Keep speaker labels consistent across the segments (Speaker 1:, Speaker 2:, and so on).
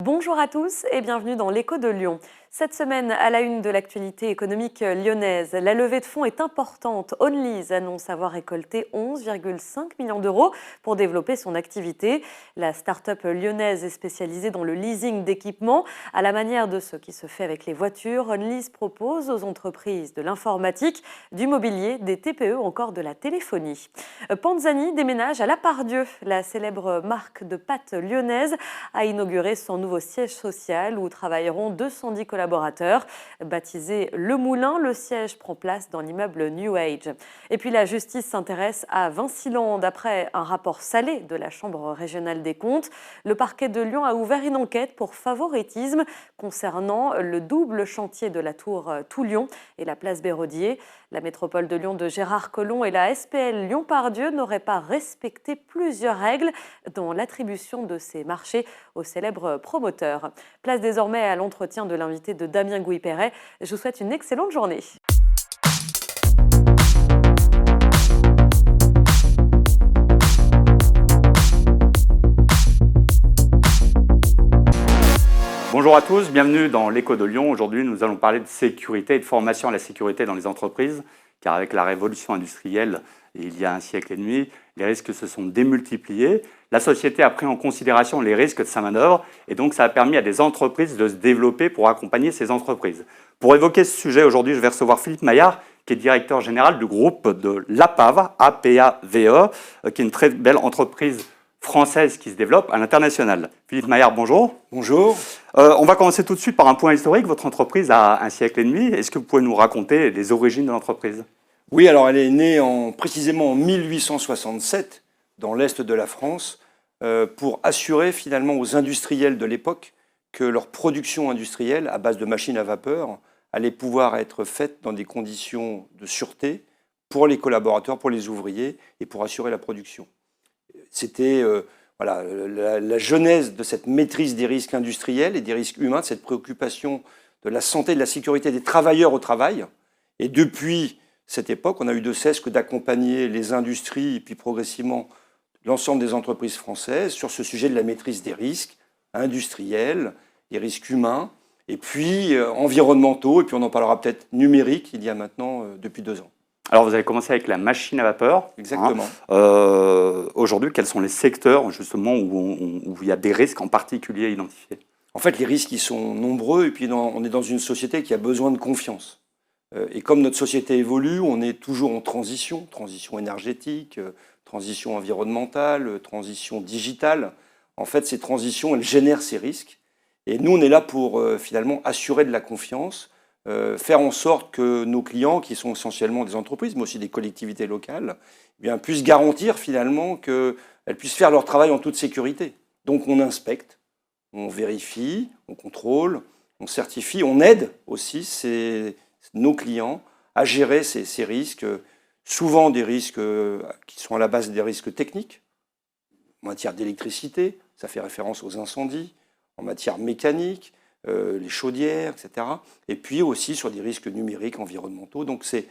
Speaker 1: Bonjour à tous et bienvenue dans l'Écho de Lyon. Cette semaine, à la une de l'actualité économique lyonnaise, la levée de fonds est importante. Only's annonce avoir récolté 11,5 millions d'euros pour développer son activité. La start-up lyonnaise est spécialisée dans le leasing d'équipements. À la manière de ce qui se fait avec les voitures, Only's propose aux entreprises de l'informatique, du mobilier, des TPE ou encore de la téléphonie. Panzani déménage à La Part-Dieu. La célèbre marque de pâtes lyonnaise a inauguré son nouveau siège social où travailleront 210 collaborateurs. Baptisé Le Moulin, le siège prend place dans l'immeuble New Age. Et puis la justice s'intéresse à Vinciland. Après un rapport salé de la Chambre régionale des comptes, le parquet de Lyon a ouvert une enquête pour favoritisme concernant le double chantier de la tour Tout-Lyon et la place Béraudier. La métropole de Lyon de Gérard Collomb et la SPL Lyon-Part-Dieu n'auraient pas respecté plusieurs règles dans l'attribution de ces marchés aux célèbres promoteurs. Place désormais à l'entretien de l'invité de Damien Gouy-Perret. Je vous souhaite une excellente journée.
Speaker 2: Bonjour à tous, bienvenue dans l'Écho de Lyon. Aujourd'hui, nous allons parler de sécurité et de formation à la sécurité dans les entreprises, car avec la révolution industrielle, il y a un siècle et demi, les risques se sont démultipliés. La société a pris en considération les risques de sa manœuvre et donc ça a permis à des entreprises de se développer pour accompagner ces entreprises. Pour évoquer ce sujet, aujourd'hui, je vais recevoir Philippe Maillard, qui est directeur général du groupe de l'APAVE, A-P-A-V-E, qui est une très belle entreprise française qui se développe à l'international. Philippe Maillard, bonjour.
Speaker 3: Bonjour.
Speaker 2: On va commencer tout de suite par un point historique. Votre entreprise a un siècle et demi. Est-ce que vous pouvez nous raconter les origines de l'entreprise ?
Speaker 3: Oui, alors elle est née précisément en 1867 dans l'est de la France pour assurer finalement aux industriels de l'époque que leur production industrielle à base de machines à vapeur allait pouvoir être faite dans des conditions de sûreté pour les collaborateurs, pour les ouvriers et pour assurer la production. C'était la genèse de cette maîtrise des risques industriels et des risques humains, de cette préoccupation de la santé et de la sécurité des travailleurs au travail. Et depuis cette époque, on a eu de cesse que d'accompagner les industries et puis progressivement l'ensemble des entreprises françaises sur ce sujet de la maîtrise des risques industriels, des risques humains, et puis environnementaux, et puis on en parlera peut-être numériques il y a maintenant depuis 2 ans.
Speaker 2: Alors, vous avez commencé avec la machine à vapeur.
Speaker 3: Exactement.
Speaker 2: Aujourd'hui, quels sont les secteurs justement où il y a des risques en particulier identifiés ?
Speaker 3: En fait, les risques, ils sont nombreux, et puis on est dans une société qui a besoin de confiance. Et comme notre société évolue, on est toujours en transition énergétique, transition environnementale, transition digitale. En fait, ces transitions, elles génèrent ces risques. Et nous, on est là pour finalement assurer de la confiance, faire en sorte que nos clients, qui sont essentiellement des entreprises, mais aussi des collectivités locales, eh bien, puissent garantir finalement qu'elles puissent faire leur travail en toute sécurité. Donc on inspecte, on vérifie, on contrôle, on certifie, on aide aussi nos clients à gérer ces risques, souvent des risques qui sont à la base des risques techniques, en matière d'électricité, ça fait référence aux incendies, en matière mécanique, les chaudières, etc. Et puis aussi sur des risques numériques, environnementaux. Donc c'est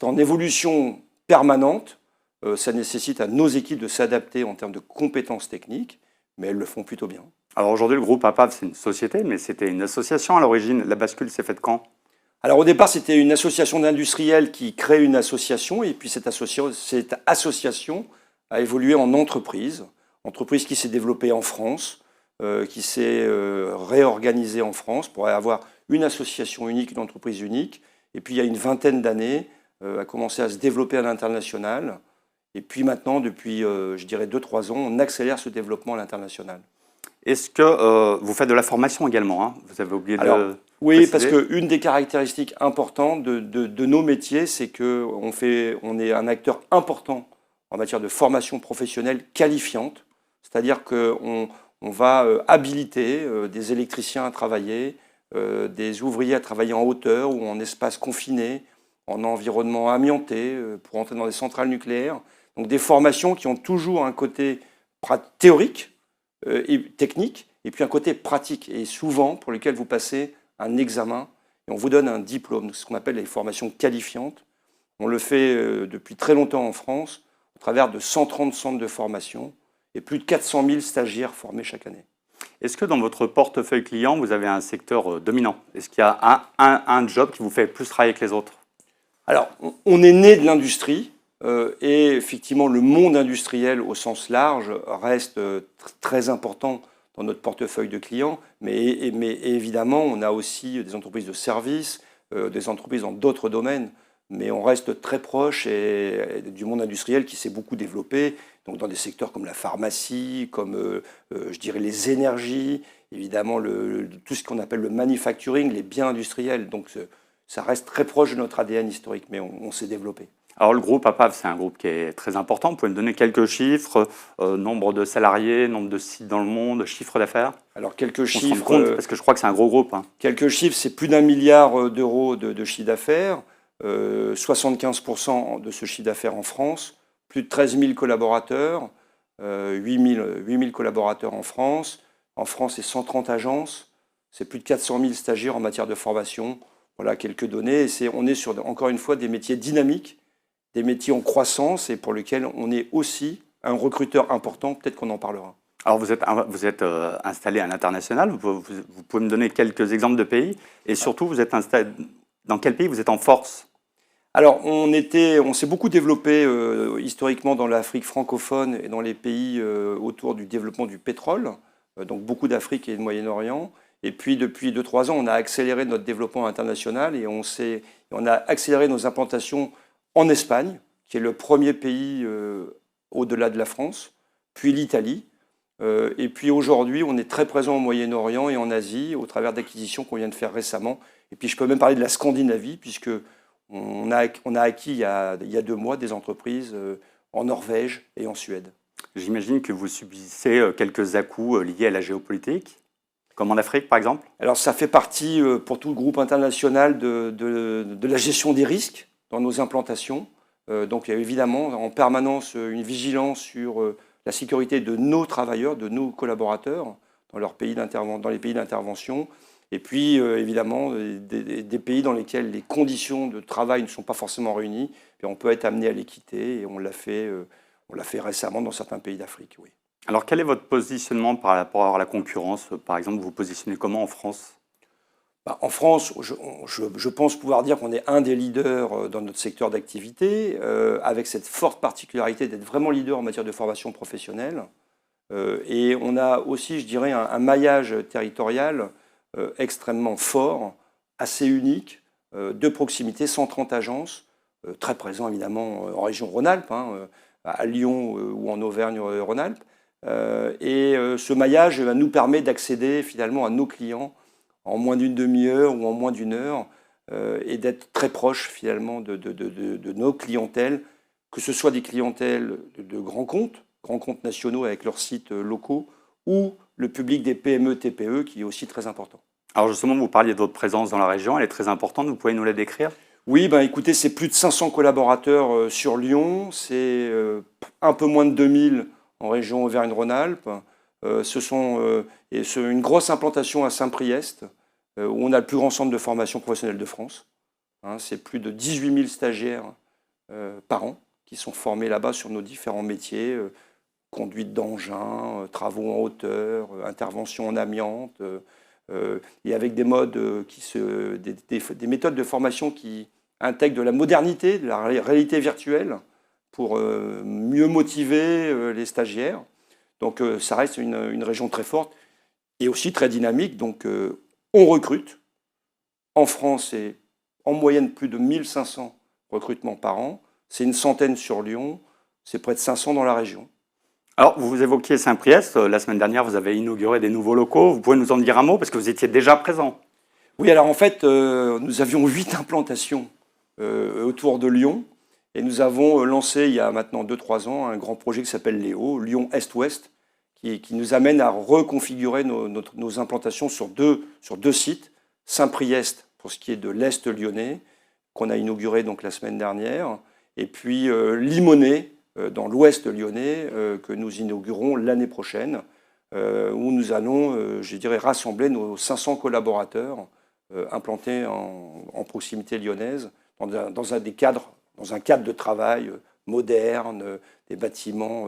Speaker 3: en évolution permanente. Ça nécessite à nos équipes de s'adapter en termes de compétences techniques, mais elles le font plutôt bien.
Speaker 2: Alors aujourd'hui, le groupe APAVE, c'est une société, mais c'était une association à l'origine. La bascule s'est faite quand ?
Speaker 3: Alors au départ, c'était une association d'industriels qui crée une association, et puis cette association a évolué en entreprise qui s'est développée en France, qui s'est réorganisée en France pour avoir une association unique, une entreprise unique. Et puis il y a une vingtaine d'années, a commencé à se développer à l'international. Et puis maintenant, depuis, je dirais 2-3 ans, on accélère ce développement à l'international.
Speaker 2: Est-ce que vous faites de la formation également, hein ? Vous avez oublié de
Speaker 3: oui,
Speaker 2: préciser.
Speaker 3: parce qu'une des caractéristiques importantes de nos métiers, c'est qu'on est un acteur important en matière de formation professionnelle qualifiante. C'est-à-dire qu'on va habiliter des électriciens à travailler, des ouvriers à travailler en hauteur ou en espace confiné, en environnement amianté, pour entrer dans des centrales nucléaires. Donc des formations qui ont toujours un côté théorique et technique, et puis un côté pratique, et souvent pour lesquels vous passez un examen, et on vous donne un diplôme, ce qu'on appelle les formations qualifiantes. On le fait depuis très longtemps en France, au travers de 130 centres de formation, et plus de 400 000 stagiaires formés chaque année.
Speaker 2: Est-ce que dans votre portefeuille client, vous avez un secteur dominant? Est-ce qu'il y a un job qui vous fait plus travailler que les autres?
Speaker 3: Alors, on est né de l'industrie et effectivement, le monde industriel au sens large reste très important dans notre portefeuille de clients. Mais évidemment, on a aussi des entreprises de services, des entreprises dans d'autres domaines. Mais on reste très proche du monde industriel qui s'est beaucoup développé, donc dans des secteurs comme la pharmacie, comme je dirais les énergies, évidemment tout ce qu'on appelle le manufacturing, les biens industriels. Donc ça reste très proche de notre ADN historique, mais on s'est développé.
Speaker 2: Alors le groupe APAV, c'est un groupe qui est très important. Vous pouvez me donner quelques chiffres, nombre de salariés, nombre de sites dans le monde, chiffre d'affaires?
Speaker 3: Alors quelques
Speaker 2: On se rend
Speaker 3: chiffres,
Speaker 2: compte, parce que je crois que c'est un gros groupe.
Speaker 3: quelques chiffres, c'est plus d'1 milliard d'euros de chiffre d'affaires, 75% de ce chiffre d'affaires en France, plus de 13 000 collaborateurs, 8 000 collaborateurs en France. En France, c'est 130 agences, c'est plus de 400 000 stagiaires en matière de formation. Voilà quelques données. On est sur, encore une fois, des métiers dynamiques, des métiers en croissance et pour lesquels on est aussi un recruteur important. Peut-être qu'on en parlera.
Speaker 2: Alors vous êtes installé à l'international. Vous pouvez me donner quelques exemples de pays? Et surtout, vous êtes installé dans quel pays vous êtes en force?
Speaker 3: Alors, on s'est beaucoup développé historiquement dans l'Afrique francophone et dans les pays autour du développement du pétrole, donc beaucoup d'Afrique et de Moyen-Orient. Et puis, depuis 2-3 ans, on a accéléré notre développement international et on a accéléré nos implantations en Espagne, qui est le premier pays au-delà de la France, puis l'Italie. Et puis aujourd'hui, on est très présent au Moyen-Orient et en Asie, au travers d'acquisitions qu'on vient de faire récemment. Et puis, je peux même parler de la Scandinavie, puisque on a acquis il y a 2 mois des entreprises en Norvège et en Suède.
Speaker 2: J'imagine que vous subissez quelques à-coups liés à la géopolitique, comme en Afrique par exemple?
Speaker 3: Alors ça fait partie pour tout le groupe international de la gestion des risques dans nos implantations. Donc il y a évidemment en permanence une vigilance sur la sécurité de nos travailleurs, de nos collaborateurs dans les pays d'intervention. Et puis, évidemment, des pays dans lesquels les conditions de travail ne sont pas forcément réunies, et on peut être amené à les quitter, et on l'a fait récemment dans certains pays d'Afrique, oui.
Speaker 2: Alors, quel est votre positionnement par rapport à la concurrence? Par exemple, vous vous positionnez comment en France?
Speaker 3: En France, je pense pouvoir dire qu'on est un des leaders dans notre secteur d'activité, avec cette forte particularité d'être vraiment leader en matière de formation professionnelle. Et on a aussi, je dirais, un maillage territorial extrêmement fort, assez unique, de proximité, 130 agences, très présents évidemment en région Rhône-Alpes, à Lyon ou en Auvergne-Rhône-Alpes. Et ce maillage nous permet d'accéder finalement à nos clients en moins d'une demi-heure ou en moins d'une heure et d'être très proche finalement de nos clientèles, que ce soit des clientèles de grands comptes nationaux avec leurs sites locaux ou le public des PME, TPE qui est aussi très important.
Speaker 2: Alors justement, vous parliez de votre présence dans la région, elle est très importante, vous pouvez nous la décrire?
Speaker 3: Oui, écoutez, c'est plus de 500 collaborateurs sur Lyon, c'est un peu moins de 2000 en région Auvergne-Rhône-Alpes. C'est une grosse implantation à Saint-Priest, où on a le plus grand centre de formation professionnelle de France. C'est plus de 18 000 stagiaires par an qui sont formés là-bas sur nos différents métiers, conduite d'engins, travaux en hauteur, intervention en amiante, et avec des méthodes de formation qui intègrent de la modernité, de la réalité virtuelle pour mieux motiver les stagiaires. Donc ça reste une région très forte et aussi très dynamique. Donc on recrute. En France, c'est en moyenne plus de 1500 recrutements par an. C'est une centaine sur Lyon, c'est près de 500 dans la région.
Speaker 2: Alors, vous évoquiez Saint-Priest. La semaine dernière, vous avez inauguré des nouveaux locaux. Vous pouvez nous en dire un mot parce que vous étiez déjà présent.
Speaker 3: Oui, alors en fait, nous avions 8 implantations autour de Lyon. Et nous avons lancé, il y a maintenant 2-3 ans, un grand projet qui s'appelle Léo, Lyon Est-Ouest, qui nous amène à reconfigurer nos implantations sur deux sites. Saint-Priest, pour ce qui est de l'Est lyonnais, qu'on a inauguré donc la semaine dernière. Et puis Limonest, dans l'Ouest lyonnais, que nous inaugurons l'année prochaine, où nous allons, je dirais, rassembler nos 500 collaborateurs implantés en proximité lyonnaise, dans un cadre de travail moderne, des bâtiments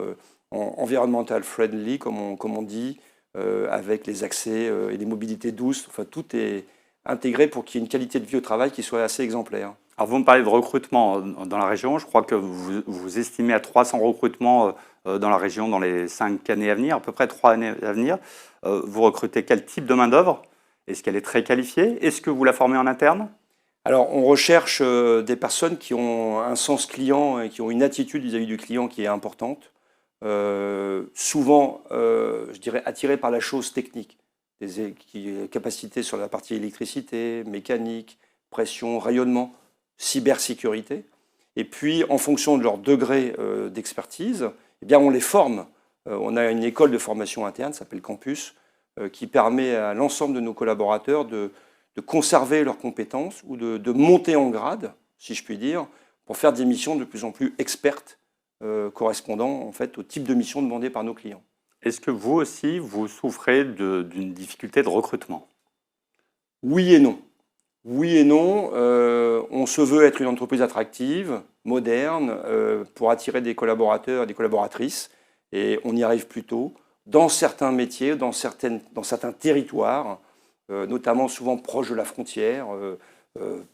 Speaker 3: environmental friendly, comme on dit, avec les accès et les mobilités douces. Enfin, tout est intégré pour qu'il y ait une qualité de vie au travail qui soit assez exemplaire.
Speaker 2: Alors vous me parlez de recrutement dans la région. Je crois que vous estimez à 300 recrutements dans la région dans les 5 années à venir, à peu près 3 années à venir. Vous recrutez quel type de main-d'œuvre? Est-ce qu'elle est très qualifiée? Est-ce que vous la formez en interne?
Speaker 3: Alors, on recherche des personnes qui ont un sens client et qui ont une attitude vis-à-vis du client qui est importante. Souvent, je dirais, attirées par la chose technique. Des capacités sur la partie électricité, mécanique, pression, rayonnement, cybersécurité. Et puis, en fonction de leur degré d'expertise, eh bien, on les forme. On a une école de formation interne, ça s'appelle Campus, qui permet à l'ensemble de nos collaborateurs de conserver leurs compétences ou de monter en grade, si je puis dire, pour faire des missions de plus en plus expertes, correspondant en fait au type de mission demandée par nos clients.
Speaker 2: Est-ce que vous aussi, vous souffrez d'une difficulté de recrutement?
Speaker 3: Oui et non. Oui et non. On se veut être une entreprise attractive, moderne, pour attirer des collaborateurs et des collaboratrices, et on y arrive plutôt. Dans certains métiers, dans certains territoires, notamment souvent proche de la frontière,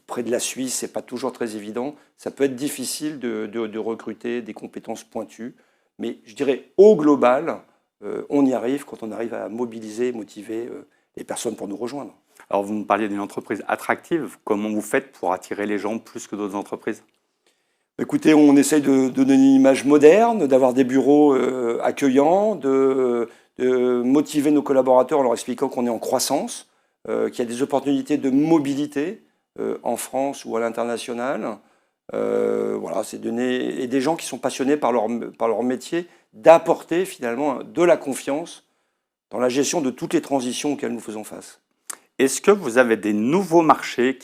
Speaker 3: près de la Suisse, c'est pas toujours très évident. Ça peut être difficile de recruter des compétences pointues, mais je dirais au global, on y arrive quand on arrive à mobiliser, motiver les personnes pour nous rejoindre.
Speaker 2: Alors vous me parliez d'une entreprise attractive. Comment vous faites pour attirer les gens plus que d'autres entreprises?
Speaker 3: Écoutez, on essaye de donner une image moderne, d'avoir des bureaux accueillants, de motiver nos collaborateurs en leur expliquant qu'on est en croissance, qu'il y a des opportunités de mobilité en France ou à l'international. Voilà, c'est donner, et des gens qui sont passionnés par leur métier, d'apporter finalement de la confiance dans la gestion de toutes les transitions auxquelles nous faisons face.
Speaker 2: Est-ce que vous avez des nouveaux marchés,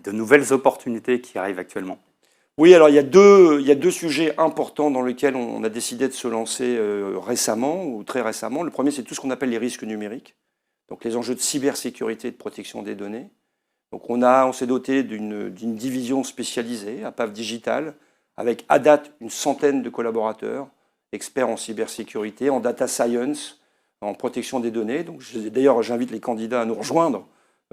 Speaker 2: de nouvelles opportunités qui arrivent actuellement?
Speaker 3: Oui, alors il y a deux sujets importants dans lesquels on a décidé de se lancer récemment ou très récemment. Le premier, c'est tout ce qu'on appelle les risques numériques, donc les enjeux de cybersécurité et de protection des données. Donc on s'est doté d'une division spécialisée, APAV Digital, avec à date une centaine de collaborateurs, experts en cybersécurité, en data science, en protection des données. Donc d'ailleurs, j'invite les candidats à nous rejoindre,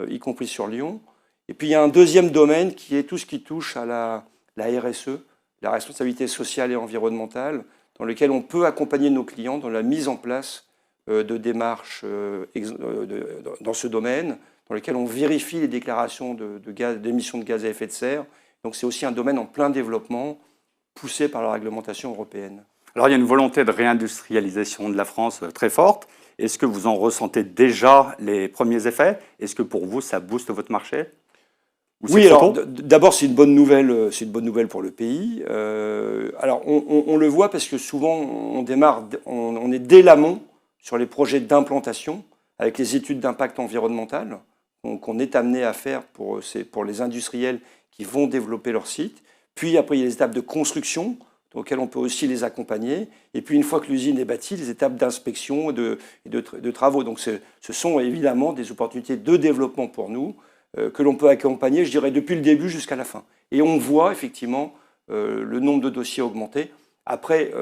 Speaker 3: y compris sur Lyon. Et puis il y a un deuxième domaine qui est tout ce qui touche à la RSE, la responsabilité sociale et environnementale, dans lequel on peut accompagner nos clients dans la mise en place de démarches dans ce domaine, dans lequel on vérifie les déclarations d'émissions de gaz à effet de serre. Donc c'est aussi un domaine en plein développement, poussé par la réglementation européenne.
Speaker 2: Alors il y a une volonté de réindustrialisation de la France très forte. Est-ce que vous en ressentez déjà les premiers effets? Est-ce que pour vous, ça booste votre marché?
Speaker 3: Oui, alors d'abord c'est une bonne nouvelle pour le pays. Alors on le voit parce que souvent on est dès l'amont sur les projets d'implantation avec les études d'impact environnemental qu'on est amené à faire pour les industriels qui vont développer leur site. Puis après il y a les étapes de construction auxquelles on peut aussi les accompagner. Et puis une fois que l'usine est bâtie, les étapes d'inspection et de travaux. Donc ce sont évidemment des opportunités de développement pour nous, que l'on peut accompagner, je dirais, depuis le début jusqu'à la fin. Et on voit effectivement le nombre de dossiers augmenter. Après,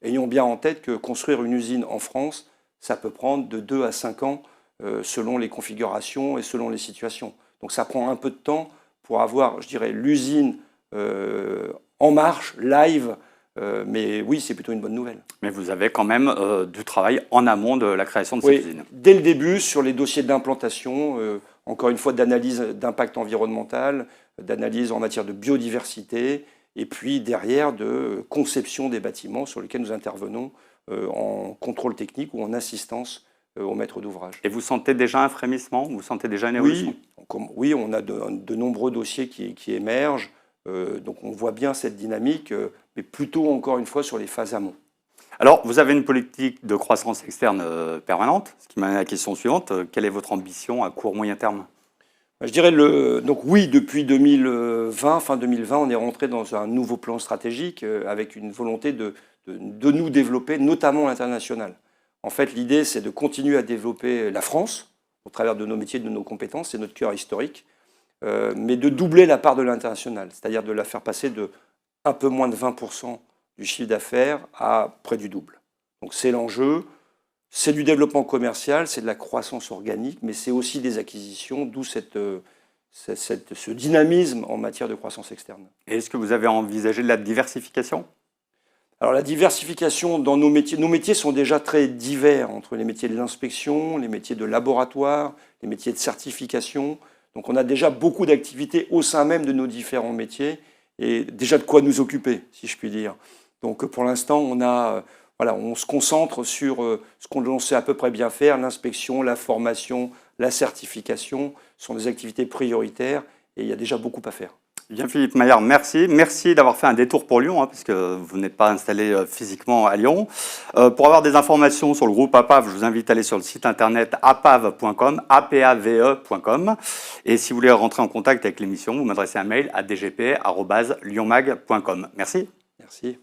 Speaker 3: ayons bien en tête que construire une usine en France, ça peut prendre de 2 à 5 ans selon les configurations et selon les situations. Donc ça prend un peu de temps pour avoir, je dirais, l'usine en marche, live. Mais oui, c'est plutôt une bonne nouvelle.
Speaker 2: Mais vous avez quand même du travail en amont de la création de cette usine.
Speaker 3: Dès le début, sur les dossiers d'implantation, encore une fois, d'analyse d'impact environnemental, d'analyse en matière de biodiversité, et puis derrière de conception des bâtiments sur lesquels nous intervenons en contrôle technique ou en assistance au maître d'ouvrage.
Speaker 2: Et vous sentez déjà un frémissement? Vous sentez déjà une évolution?
Speaker 3: Oui, on a de nombreux dossiers qui émergent. Donc on voit bien cette dynamique, mais plutôt encore une fois sur les phases amont.
Speaker 2: Alors, vous avez une politique de croissance externe permanente, ce qui m'amène à la question suivante. Quelle est votre ambition à court, moyen terme?
Speaker 3: Je dirais, donc oui, depuis 2020, fin 2020, on est rentré dans un nouveau plan stratégique avec une volonté de nous développer, notamment à l'international. En fait, l'idée, c'est de continuer à développer la France au travers de nos métiers, de nos compétences, c'est notre cœur historique, mais de doubler la part de l'international, c'est-à-dire de la faire passer de un peu moins de 20% du chiffre d'affaires à près du double. Donc c'est l'enjeu. C'est du développement commercial, c'est de la croissance organique, mais c'est aussi des acquisitions, d'où ce dynamisme en matière de croissance externe.
Speaker 2: Et est-ce que vous avez envisagé de la diversification?
Speaker 3: Alors la diversification dans nos métiers sont déjà très divers, entre les métiers de l'inspection, les métiers de laboratoire, les métiers de certification. Donc on a déjà beaucoup d'activités au sein même de nos différents métiers et déjà de quoi nous occuper, si je puis dire. Donc pour l'instant, on se concentre sur ce qu'on sait à peu près bien faire, l'inspection, la formation, la certification sont des activités prioritaires et il y a déjà beaucoup à faire.
Speaker 2: Bien, Philippe Maillard, merci. Merci d'avoir fait un détour pour Lyon, parce que vous n'êtes pas installé physiquement à Lyon. Pour avoir des informations sur le groupe APAV, je vous invite à aller sur le site internet apave.com, apave.com. Et si vous voulez rentrer en contact avec l'émission, vous m'adressez un mail à dgp@lyonmag.com. Merci.
Speaker 3: Merci.